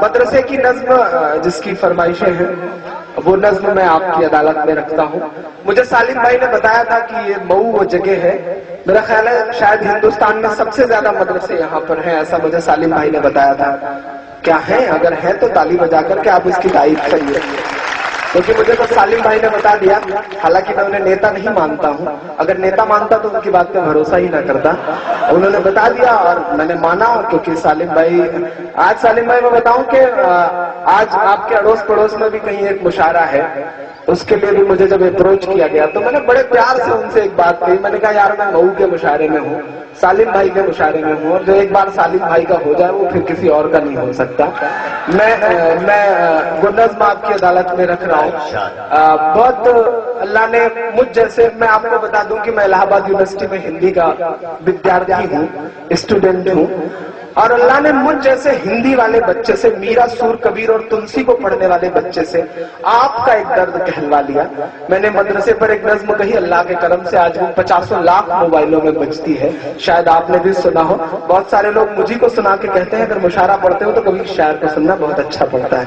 مدرسے کی نظم جس کی فرمائشیں ہیں وہ نظم میں آپ کی عدالت میں رکھتا ہوں. مجھے سالم بھائی نے بتایا تھا کہ یہ مئو وہ جگہ ہے، میرا خیال ہے شاید ہندوستان میں سب سے زیادہ مدرسے یہاں پر ہیں، ایسا مجھے سالم بھائی نے بتایا تھا. کیا ہیں؟ اگر ہیں تو تالی بجا کر کے آپ اس کی تعریف کریے، کیونکہ مجھے تو سالم بھائی نے بتا دیا. حالانکہ میں انہیں نیتا نہیں مانتا ہوں، اگر نیتا مانتا تو ان کی بات پہ بھروسہ ہی نہ کرتا. انہوں نے بتا دیا اور میں نے مانا، کیونکہ سالم بھائی میں بتاؤں کہ آج آپ کے اڑوس پڑوس میں بھی کہیں ایک مشاعرہ ہے، اس کے لیے بھی مجھے جب اپروچ کیا گیا تو میں نے بڑے پیار سے ان سے ایک بات کہی. میں نے کہا یار میں مئو کے مشاعرے میں ہوں، سالم بھائی کے مشاعرے میں ہوں، اور جو ایک بار سالم بھائی کا ہو جائے وہ پھر کسی اور کا نہیں ہو سکتا. میں وہ نظم آپ کی عدالت میں رکھ رہا ہوں. بہت اللہ نے مجھ جیسے، میں آپ کو بتا دوں کہ میں الہ آباد یونیورسٹی میں ہندی کا ودیارتھی ہوں، اسٹوڈنٹ ہوں، اور اللہ نے مجھ جیسے ہندی والے بچے سے، میرا سور کبیر اور تلسی کو پڑھنے والے بچے سے آپ کا ایک درد کہلوا لیا. میں نے مدرسے پر ایک نظم کہی، اللہ کے کرم سے آج وہ 50 لاکھ موبائلوں میں بجتی ہے. شاید آپ نے بھی سنا ہو. بہت سارے لوگ مجھے کو سنا کے کہتے ہیں اگر مشاعرہ پڑھتے ہو تو کبھی شاعر کو سننا بہت اچھا پڑتا ہے.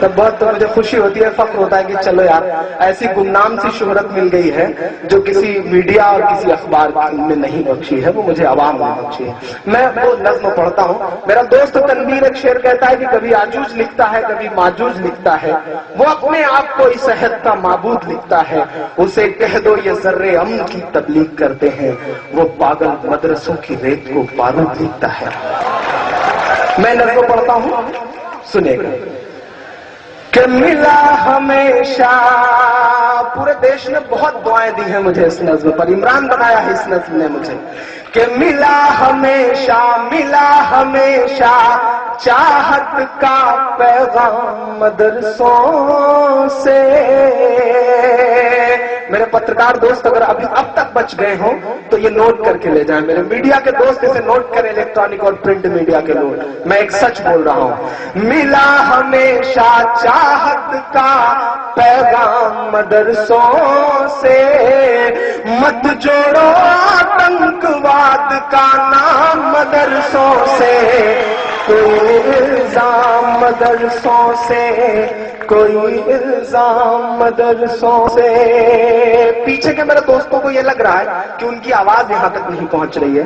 تب بہت مجھے خوشی ہوتی ہے، فخر ہوتا ہے کہ چلو یار ایسی گمنام سی شہرت مل گئی ہے جو کسی میڈیا اور کسی اخبار میں نہیں بخشی ہے، وہ مجھے عوام نے بخشی ہے. میں وہ نظم پڑھتا ہوں. میرا دوست تنویر ایک شعر کہتا ہے کہ کبھی آجوج لکھتا ہے کبھی ماجوج لکھتا ہے، وہ اپنے آپ کو اس عہد کا معبود لکھتا ہے. اسے کہہ دو یہ ذرے امن کی تبلیغ کرتے ہیں، وہ پاگل مدرسوں کی ریت کو بارود لکھتا ہے. میں نظم پڑھتا ہوں، سنے گا. کہ ملا ہمیشہ، پورے دیش نے بہت دعائیں دی ہیں مجھے اس نظم پر، عمران بنایا ہے اس نظم نے مجھے. کہ ملا ہمیشہ چاہت کا پیغام مدرسوں سے. میرے پترکار دوست اگر اب تک بچ گئے ہوں تو یہ نوٹ کر کے لے جائیں. میرے میڈیا کے دوست اسے نوٹ کریں، الیکٹرانک اور پرنٹ میڈیا کے لوگ، میں ایک سچ بول رہا ہوں. ملا ہمیشہ چاہت کا پیغام مدرسوں سے، مت جوڑو آتنکواد کا نام مدرسوں سے. کوئی الزام مدرسوں سے، کوئی الزام مدرسوں سے. پیچھے کے میرے دوستوں کو یہ لگ رہا ہے کہ ان کی آواز یہاں تک نہیں پہنچ رہی ہے.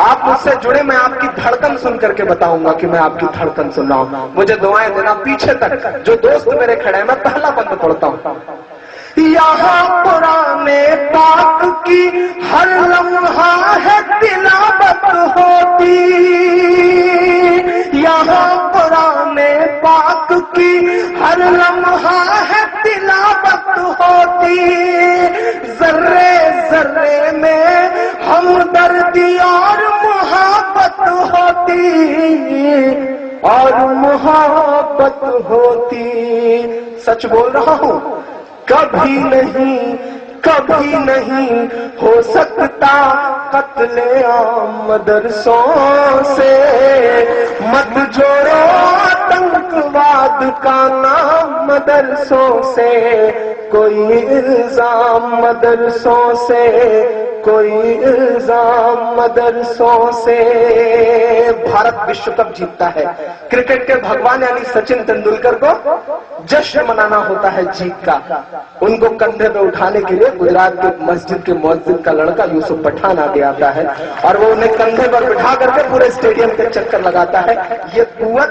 آپ مجھ سے جڑے، میں آپ کی دھڑکن سن کر کے بتاؤں گا کہ میں آپ کی دھڑکن سن رہا ہوں. مجھے دعائیں دینا پیچھے تک جو دوست میرے کھڑے ہیں. میں پہلا بند پڑھتا ہوں. یہاں قرآن پاک کی ہر لمحہ ہے تلاوت ہوتی، یہاں قرآن پاک کی ہر لمحہ ہے تلاوت ہوتی. ذرے ذرے میں ہمدردی اور محبت ہوتی، اور محبت ہوتی. سچ بول رہا ہوں، کبھی نہیں ہو سکتا قتل عام مدرسوں سے. مت جوڑو آتنکواد کا نام مدرسوں سے، کوئی الزام مدرسوں سے، کوئی الزام مدرسوں سے. بھارت وشو کپ جیتتا ہے، کرکٹ کے بھگوان یعنی سچن تندولکر کو جشن منانا ہوتا ہے جیت کا. ان کو کندھے پہ اٹھانے کے لیے گجرات کے مسجد کے مؤذن کا لڑکا یوسف پٹھان آگے آتا ہے اور وہ انہیں کندھے پر بٹھا کر کے پورے اسٹیڈیم کے چکر لگاتا ہے. یہ قوت،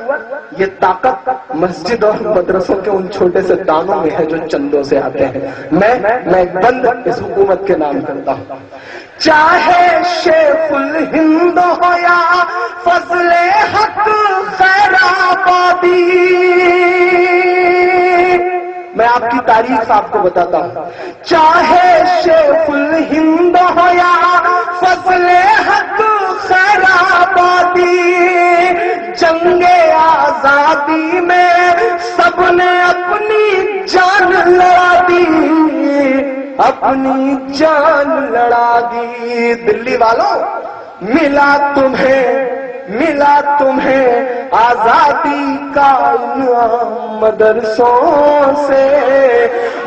یہ طاقت مسجد اور مدرسوں کے ان چھوٹے سے دانوں میں ہے جو چندوں سے آتے ہیں. میں بند اس حکومت کے نام کرتا ہوں. چاہے شیخ الہند ہو یا فضل حق خیر آبادی، میں آپ کی تاریخ آپ کو بتاتا ہوں. چاہے شیخ الہند ہو یا فضل حق خیر آبادی، جنگ آزادی میں سب نے اپنی جان لڑا دی، اپنی جان لڑا دی. دلی والوں، ملا تمہیں آزادی کا انعام مدرسوں سے.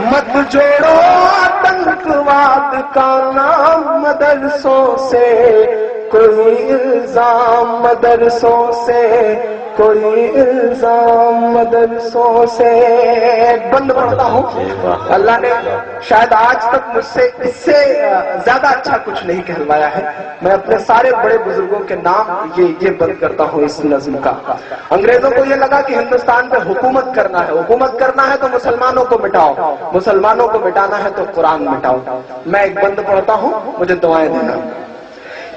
مت جوڑو آتنکواد کا نام مدرسوں سے، کوئی الزام مدرسوں سے، کوئی الزام مدرسوں سے. بند پڑھتا ہوں. اللہ نے شاید آج تک مجھ سے اس سے زیادہ اچھا کچھ نہیں کہلوایا ہے. میں اپنے سارے بڑے بزرگوں کے نام یہ بند کرتا ہوں اس نظم کا. انگریزوں کو یہ لگا کہ ہندوستان پہ حکومت کرنا ہے، حکومت کرنا ہے تو مسلمانوں کو مٹاؤ، مسلمانوں کو مٹانا ہے تو قرآن مٹاؤ. میں ایک بند پڑھتا ہوں، مجھے دعائیں دینا.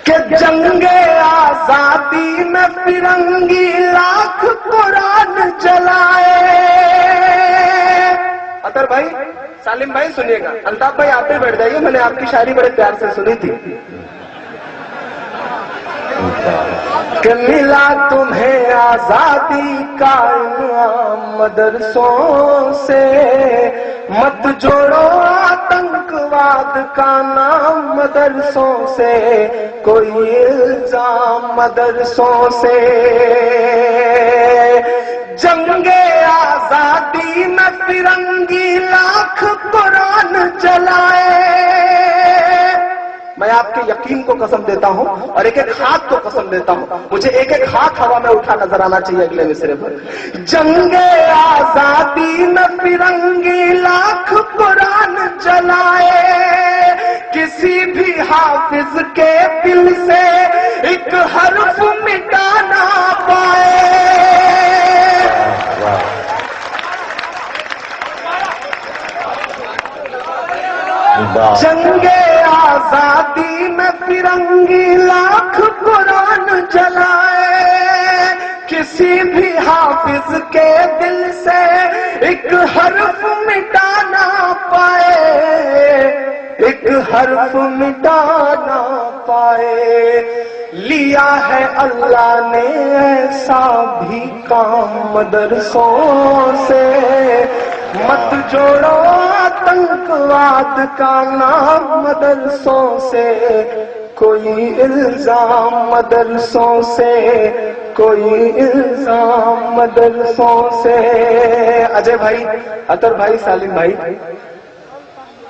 کہ جنگ آزادی میں فرنگی لاکھ قرآن جلائے. اطہر بھائی، سالم بھائی سنیے گا. الطاف بھائی آپ بھی بیٹھ جائیے، میں نے آپ کی شاعری بڑے پیار سے سنی تھی. کہ ملا تمہیں آزادی کا انعام مدرسوں سے، مت جوڑو آتنکواد کا نام مدرسوں سے، کوئی الزام مدرسوں سے. جنگ آزادی میں فرنگی لاکھ قرآن جلائے. میں آپ کے یقین کو قسم دیتا ہوں اور ایک ایک ہاتھ کو قسم دیتا ہوں، مجھے ایک ایک ہاتھ ہوا میں اٹھا نظر آنا چاہیے اگلے مصرے پر. جنگ آزادی میں فرنگی لاکھ قرآن جلائے، کسی بھی حافظ کے دل سے ایک حرف مٹا نہ پائے. جنگ آزادی میں فرنگی لاکھ قرآن جلائے، کسی بھی حافظ کے دل سے ایک حرف مٹا نہ پائے، ایک حرف مٹا نہ پائے. لیا ہے اللہ نے ایسا بھی کام مدرسوں سے، مت جوڑو آتنکواد کا نام مدرسوں سے، کوئی الزام مدرسوں سے، کوئی الزام مدرسوں سے. اجے بھائی، اطہر بھائی، سالم بھائی،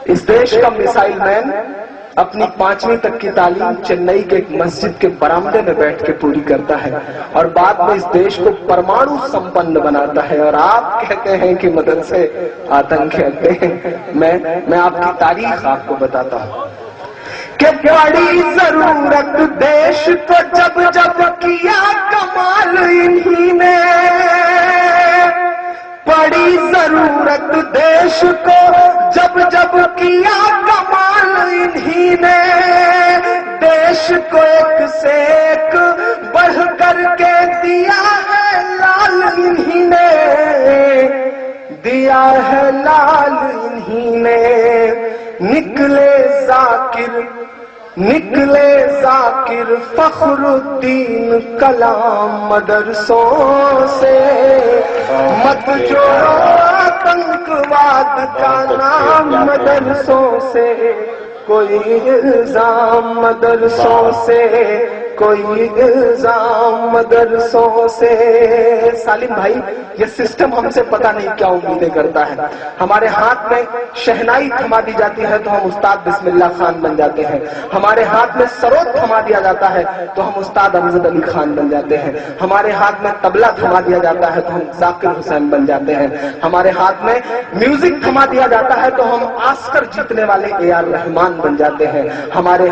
اس دیش کا میسائل مین اپنی 5ویں تک کی تعلیم چنئی کے ایک مسجد کے برآمدے میں بیٹھ کے پوری کرتا ہے اور بعد میں اس دیش کو پرمانو سمپن بناتا ہے، اور آپ کہتے ہیں کہ مدرسے آتنک کہتے ہیں. میں آپ کی تاریخ آپ کو بتاتا ہوں کہ بڑی ضرورت دیش کو جب جب کیا کمال انہی نے، بڑی ضرورت دیش کو جب جب کیا کمال انہی نے، دیش کو ایک سے ایک بڑھ کر کے دیا ہے لال انہی نے، دیا ہے لال انہی نے. نکلے ذاکر فخر الدین کلام مدرسوں سے، مت جوڑو آتنکواد کا نام مدرسوں سے، کوئی الزام مدرسوں سے، کوئی الزام مدرسوں سے. سالم بھائی، یہ سسٹم ہم سے پتہ نہیں کیا امیدیں کرتا ہے. ہمارے ہاتھ میں شہنائی تھما دی جاتی ہے تو ہم استاد بسم اللہ خان بن جاتے ہیں، ہمارے ہاتھ میں سروت تھما دیا جاتا ہے تو ہم استاد امجد علی خان بن جاتے ہیں، ہمارے ہاتھ میں طبلہ تھما دیا جاتا ہے تو ہم ذاکر حسین بن جاتے ہیں، ہمارے ہاتھ میں میوزک تھما دیا جاتا ہے تو ہم آسکر جیتنے والے اے آر رحمان بن جاتے ہیں، ہمارے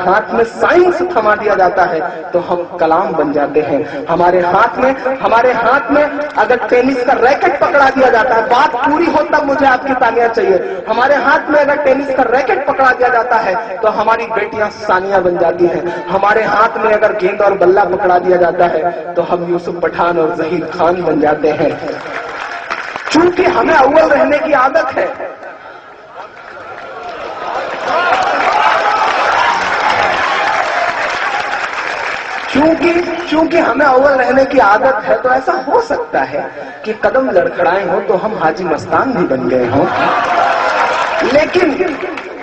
ہاتھ میں سائنس تھما دیا جاتا ہے تو ہم کلام بن جاتے ہیں، ہمارے ہاتھ میں اگر ٹینس کا ریکٹ پکڑا دیا جاتا ہے، بات پوری ہو تب مجھے آپ کی تالیاں چاہیے، ہمارے ہاتھ میں اگر ٹینس کا ریکٹ پکڑا دیا جاتا ہے تو ہماری بیٹیاں ثانیہ بن جاتی ہیں، ہمارے ہاتھ میں اگر گیند اور بلہ پکڑا دیا جاتا ہے تو ہم یوسف پٹھان اور ظہیر خان بن جاتے ہیں. چونکہ ہمیں اول رہنے کی عادت ہے، چونکہ ہمیں اول رہنے کی عادت ہے تو ایسا ہو سکتا ہے کہ قدم لڑکھڑائے ہوں تو ہم حاجی مستان بھی بن گئے ہوں،